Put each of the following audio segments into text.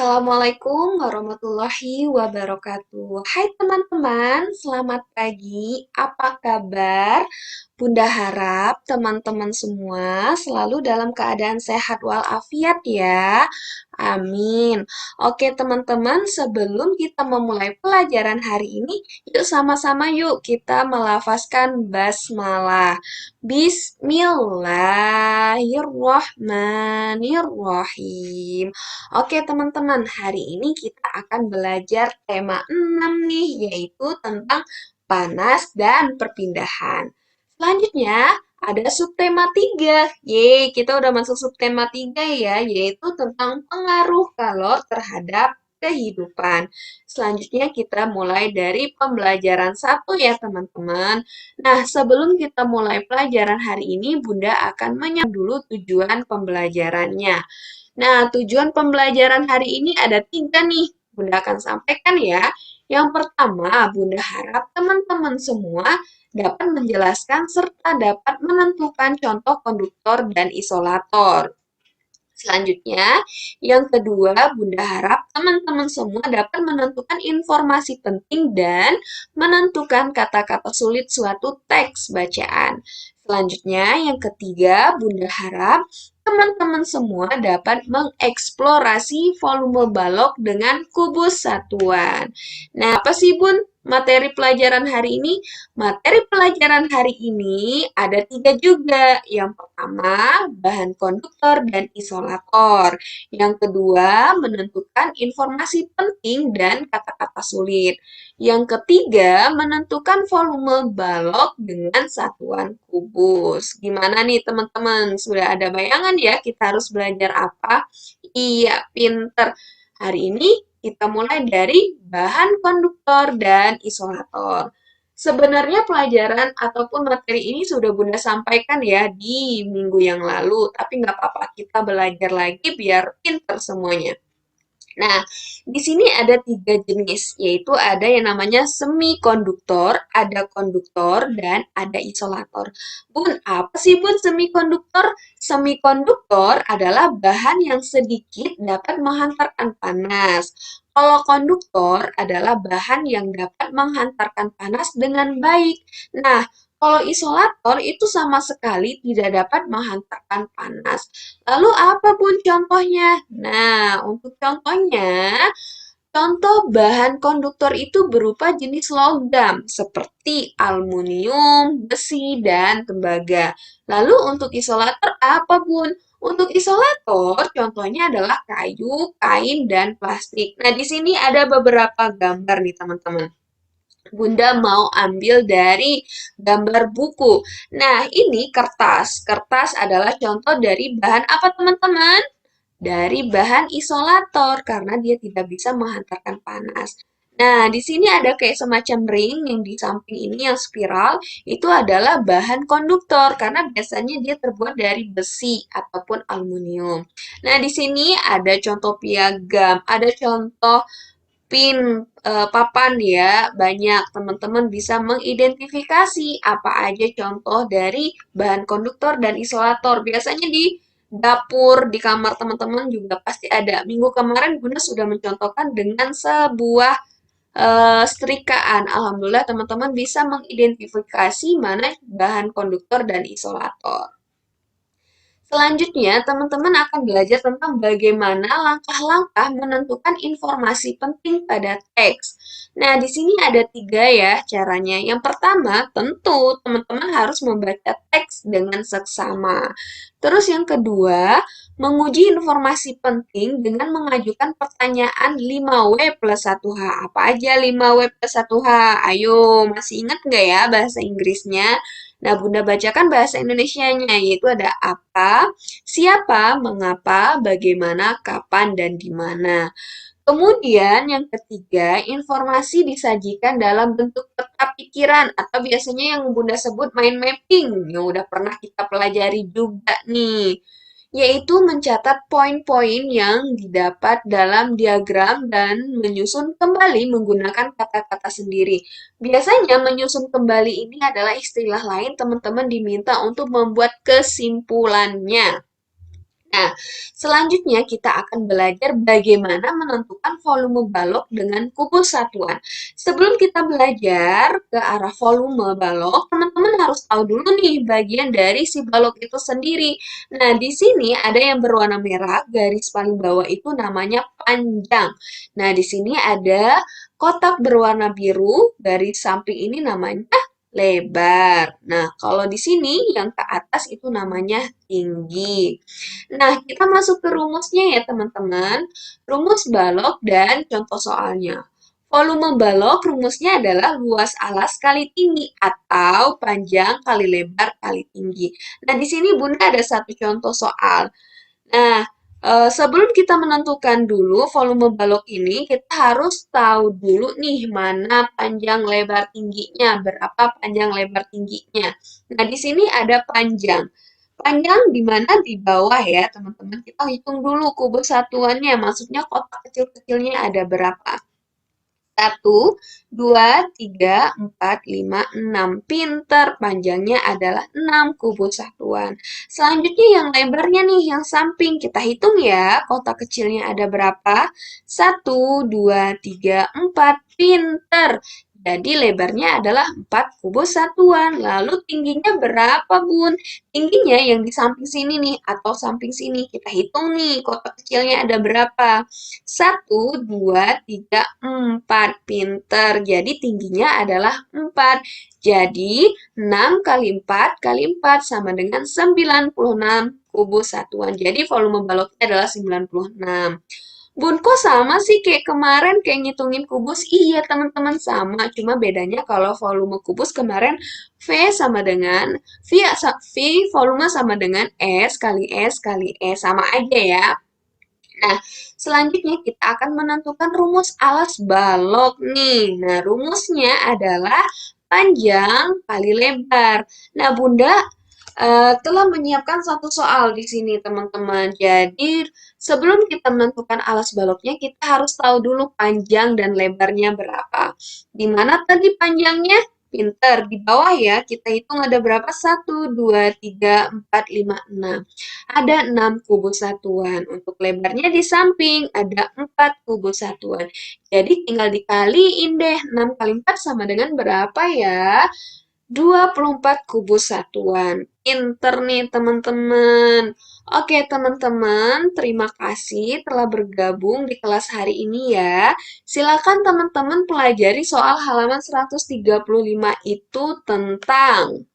Assalamualaikum warahmatullahi wabarakatuh. Hai teman-teman, selamat pagi. Apa kabar? Bunda harap teman-teman semua selalu dalam keadaan sehat walafiat ya. Amin. Oke teman-teman, sebelum kita memulai pelajaran hari ini, yuk sama-sama yuk kita melafazkan basmalah. Bismillahirrohmanirrohim. Oke teman-teman, hari ini kita akan belajar tema 6 nih, yaitu tentang panas dan perpindahan. Selanjutnya, ada subtema 3. Yeay, kita udah masuk subtema 3 ya, yaitu tentang pengaruh kalor terhadap kehidupan. Selanjutnya kita mulai dari pembelajaran 1 ya teman-teman. Nah, sebelum kita mulai pelajaran hari ini, Bunda akan menyampaikan dulu tujuan pembelajarannya. Nah, tujuan pembelajaran hari ini ada 3 nih. Bunda akan sampaikan ya. Yang pertama, Bunda harap teman-teman semua dapat menjelaskan serta dapat menentukan contoh konduktor dan isolator. Selanjutnya, yang kedua, Bunda harap teman-teman semua dapat menentukan informasi penting dan menentukan kata-kata sulit suatu teks bacaan. Selanjutnya, yang ketiga, Bunda harap teman-teman semua dapat mengeksplorasi volume balok dengan kubus satuan. Nah, apa sih Bun materi pelajaran hari ini? Materi pelajaran hari ini ada 3 juga. Yang pertama, bahan konduktor dan isolator. Yang kedua, menentukan informasi penting dan kata-kata sulit. Yang ketiga, menentukan volume balok dengan satuan kubus. Gimana nih teman-teman? Sudah ada bayangan ya kita harus belajar apa? Iya, pinter. Hari ini kita mulai dari bahan konduktor dan isolator. Sebenarnya pelajaran ataupun materi ini sudah Bunda sampaikan ya di minggu yang lalu, tapi nggak apa-apa, kita belajar lagi biar pinter semuanya. Nah, di sini ada 3 jenis, yaitu ada yang namanya semikonduktor, ada konduktor, dan ada isolator. Bun, apa sih Bun semikonduktor? Semikonduktor adalah bahan yang sedikit dapat menghantarkan panas. Kalau konduktor adalah bahan yang dapat menghantarkan panas dengan baik. Nah, kalau isolator itu sama sekali tidak dapat menghantarkan panas. Lalu apa Bun contohnya? Nah, untuk contohnya, contoh bahan konduktor itu berupa jenis logam seperti aluminium, besi, dan tembaga. Lalu untuk isolator apa Bun? Untuk isolator contohnya adalah kayu, kain, dan plastik. Nah, di sini ada beberapa gambar nih teman-teman. Bunda mau ambil dari gambar buku. Nah, ini kertas. Kertas adalah contoh dari bahan apa, teman-teman? Dari bahan isolator, karena dia tidak bisa menghantarkan panas. Nah, di sini ada kayak semacam ring yang di samping ini yang spiral, itu adalah bahan konduktor, karena biasanya dia terbuat dari besi ataupun aluminium. Nah, di sini ada contoh piagam, ada contoh pin papan ya, banyak teman-teman bisa mengidentifikasi apa aja contoh dari bahan konduktor dan isolator. Biasanya di dapur, di kamar teman-teman juga pasti ada. Minggu kemarin Bunda sudah mencontohkan dengan sebuah setrikaan. Alhamdulillah teman-teman bisa mengidentifikasi mana bahan konduktor dan isolator. Selanjutnya, teman-teman akan belajar tentang bagaimana langkah-langkah menentukan informasi penting pada teks. Nah, di sini ada 3 ya caranya. Yang pertama, tentu teman-teman harus membaca teks dengan seksama. Terus yang kedua, menguji informasi penting dengan mengajukan pertanyaan 5W plus 1H. Apa aja 5W plus 1H? Ayo, masih ingat nggak ya bahasa Inggrisnya? Nah, Bunda bacakan bahasa Indonesianya, yaitu ada apa, siapa, mengapa, bagaimana, kapan, dan di mana. Kemudian yang ketiga, informasi disajikan dalam bentuk peta pikiran atau biasanya yang Bunda sebut mind mapping yang udah pernah kita pelajari juga nih, yaitu mencatat poin-poin yang didapat dalam diagram dan menyusun kembali menggunakan kata-kata sendiri. Biasanya menyusun kembali ini adalah istilah lain teman-teman diminta untuk membuat kesimpulannya. Nah, selanjutnya kita akan belajar bagaimana menentukan volume balok dengan kubus satuan. Sebelum kita belajar ke arah volume balok, teman-teman harus tahu dulu nih bagian dari si balok itu sendiri. Nah, di sini ada yang berwarna merah, garis paling bawah itu namanya panjang. Nah, di sini ada kotak berwarna biru, garis samping ini namanya lebar. Nah, kalau di sini yang ke atas itu namanya tinggi. Nah, kita masuk ke rumusnya ya, teman-teman. Rumus balok dan contoh soalnya. Volume balok rumusnya adalah luas alas kali tinggi atau panjang kali lebar kali tinggi. Nah, di sini Bunda ada satu contoh soal. Nah, sebelum kita menentukan dulu volume balok ini, kita harus tahu dulu nih mana panjang lebar tingginya, berapa panjang lebar tingginya. Nah, di sini ada panjang. Panjang di mana di bawah ya, teman-teman. Kita hitung dulu kubus satuannya, maksudnya kotak kecil-kecilnya ada berapa. Satu, 2, 3, 4, 5, 6. Pinter, panjangnya adalah 6 kubus satuan. Selanjutnya yang lebarnya nih, yang samping. Kita hitung ya, kotak kecilnya ada berapa? Satu, 2, 3, 4. Pinter. Jadi lebarnya adalah 4 kubus satuan. Lalu tingginya berapa, Bun? Tingginya yang di samping sini nih, atau samping sini. Kita hitung nih, kotak kecilnya ada berapa? Satu, 2, 3, 4. Pinter. Jadi tingginya adalah 4. Jadi 6 kali 4 kali 4 sama dengan 96 kubus satuan. Jadi volume baloknya adalah 96. Bun, kok sama sih kayak kemarin kayak ngitungin kubus? Iya, teman-teman sama. Cuma bedanya kalau volume kubus kemarin V sama dengan V volume sama dengan S kali S kali S. Sama aja ya. Nah, selanjutnya kita akan menentukan rumus alas balok nih. Nah, rumusnya adalah panjang kali lebar. Nah, Bunda telah menyiapkan satu soal di sini, teman-teman. Jadi, sebelum kita menentukan alas baloknya, kita harus tahu dulu panjang dan lebarnya berapa. Di mana tadi panjangnya? Pinter. Di bawah ya, kita hitung ada berapa? Satu, 2, 3, 4, 5, 6. Ada 6 kubus satuan. Untuk lebarnya di samping ada 4 kubus satuan. Jadi tinggal dikaliin deh. 6 kali 4 sama dengan berapa ya? 24 kubus satuan. Pinter nih teman-teman. Oke teman-teman, terima kasih telah bergabung di kelas hari ini ya. Silakan teman-teman pelajari soal halaman 135 itu tentang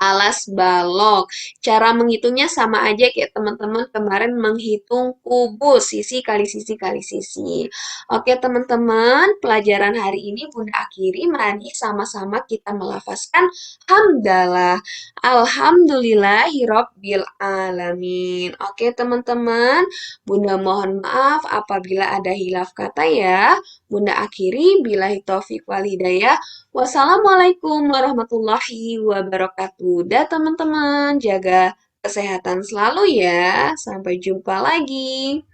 alas balok. Cara menghitungnya sama aja kayak teman-teman kemarin menghitung kubus, sisi kali sisi kali sisi. Oke teman-teman, pelajaran hari ini Bunda akhiri. Mari sama-sama kita melafazkan hamdalah. Alhamdulillahirabbil alamin. Oke teman-teman, Bunda mohon maaf apabila ada hilaf kata ya. Bunda akhiri, billahi taufik wal hidayah. Wassalamualaikum warahmatullahi wabarakatuh. Dah teman-teman, jaga kesehatan selalu ya. Sampai jumpa lagi.